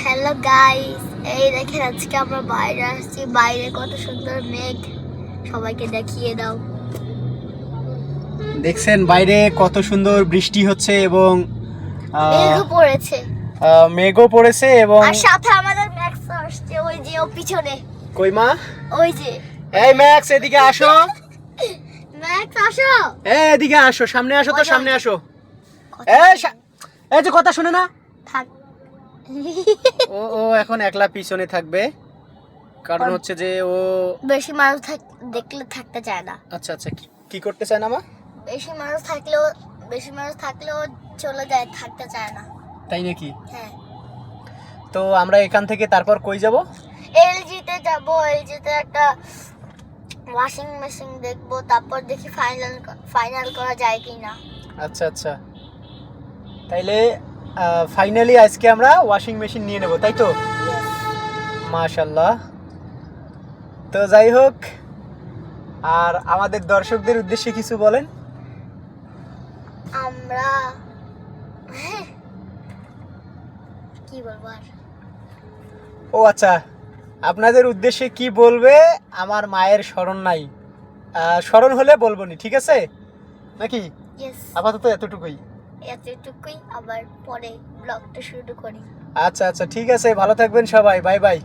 Hello guys, এই দেখেন আজকে আমরা বাইরে আসছি। বাইরে কত সুন্দর মেঘ, সবাইকে দেখিয়ে দাও। দেখছেন বাইরে কত সুন্দর বৃষ্টি হচ্ছে এবং মেঘও পড়েছে মেঘও পড়েছে এবং আর সাথে আমাদের ম্যাক্স আসছে, ওই যে ও পিছনে, কই মা? ওই যে। এই ম্যাক্স এদিকে আসো। ম্যাক্স আসো, এই এদিকে আসো, সামনে আসো তো, ওই যে, সামনে আসো। কথা এই যে কথা শুনে না। থাক। ও ও এখন একলা পিছনে থাকবে, কারণ হচ্ছে যে ও বেশি মানুষ দেখলে থাকতে চায় না। আচ্ছা আচ্ছা, কি করতে চায় না মা? বেশি মানুষ থাকলেও চলে যায়, থাকতে চায় না। তাই নাকি? হ্যাঁ। তো আমরা এখান থেকে তারপর কই যাব? এলজিতে যাব। এলজিতে একটা ওয়াশিং মেশিন দেখবো, তারপর দেখি ফাইনাল করা যায় কিনা। আচ্ছা আচ্ছা, তাইলে ফাইনালি আজকে আমরা ওয়াশিং মেশিন নিয়ে নেব, তাই তো? মাশাআল্লাহ। তো যাই হোক, আর আমাদের দর্শকদের উদ্দেশ্যে কিছু বলেন। আমরা কি বলবো আর? ও আচ্ছা, আপনাদের উদ্দেশ্যে কি বলবে আমার মায়ের স্মরণ নাই, স্মরণ হলে বলবো নি, ঠিক আছে নাকি? ইয়েস, আপাতত এতটুকুই। এতটুকুই। আবার পরে ব্লগটা শুরু করি। আচ্ছা আচ্ছা, ঠিক আছে, ভালো থাকবেন সবাই, বাই বাই।